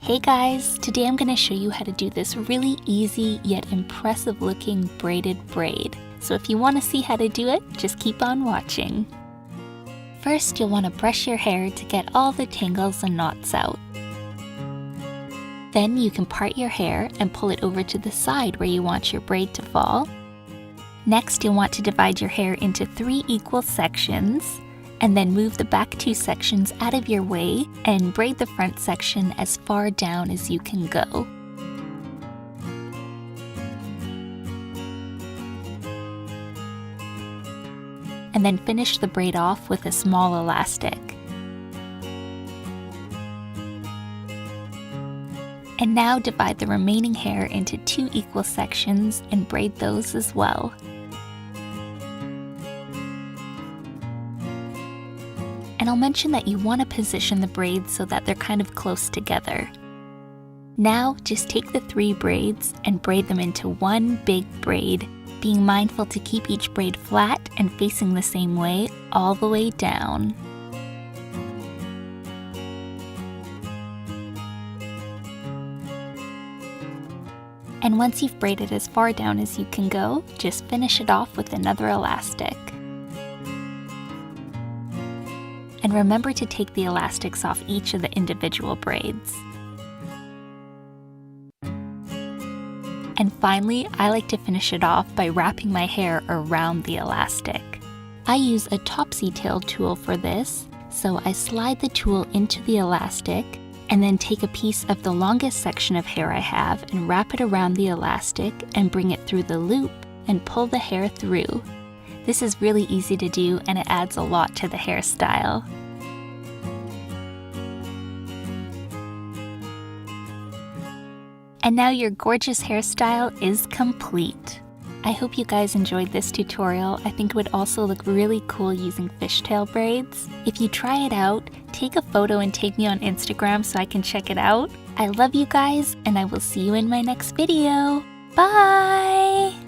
Hey guys, today I'm going to show you how to do this really easy yet impressive looking braided braid. So if you want to see how to do it, just keep on watching. First, you'll want to brush your hair to get all the tangles and knots out. Then you can part your hair and pull it over to the side where you want your braid to fall. Next, you'll want to divide your hair into 3 equal sections, and then move the back 2 sections out of your way and braid the front section as far down as you can go. And then finish the braid off with a small elastic. And now divide the remaining hair into 2 equal sections and braid those as well. And I'll mention that you want to position the braids so that they're kind of close together. Now, just take the 3 braids and braid them into one big braid, being mindful to keep each braid flat and facing the same way all the way down. And once you've braided as far down as you can go, just finish it off with another elastic. And remember to take the elastics off each of the individual braids. And finally, I like to finish it off by wrapping my hair around the elastic. I use a topsy-tail tool for this, so I slide the tool into the elastic and then take a piece of the longest section of hair I have and wrap it around the elastic and bring it through the loop and pull the hair through. This is really easy to do and it adds a lot to the hairstyle. And now your gorgeous hairstyle is complete. I hope you guys enjoyed this tutorial. I think it would also look really cool using fishtail braids. If you try it out, take a photo and tag me on Instagram so I can check it out. I love you guys and I will see you in my next video. Bye!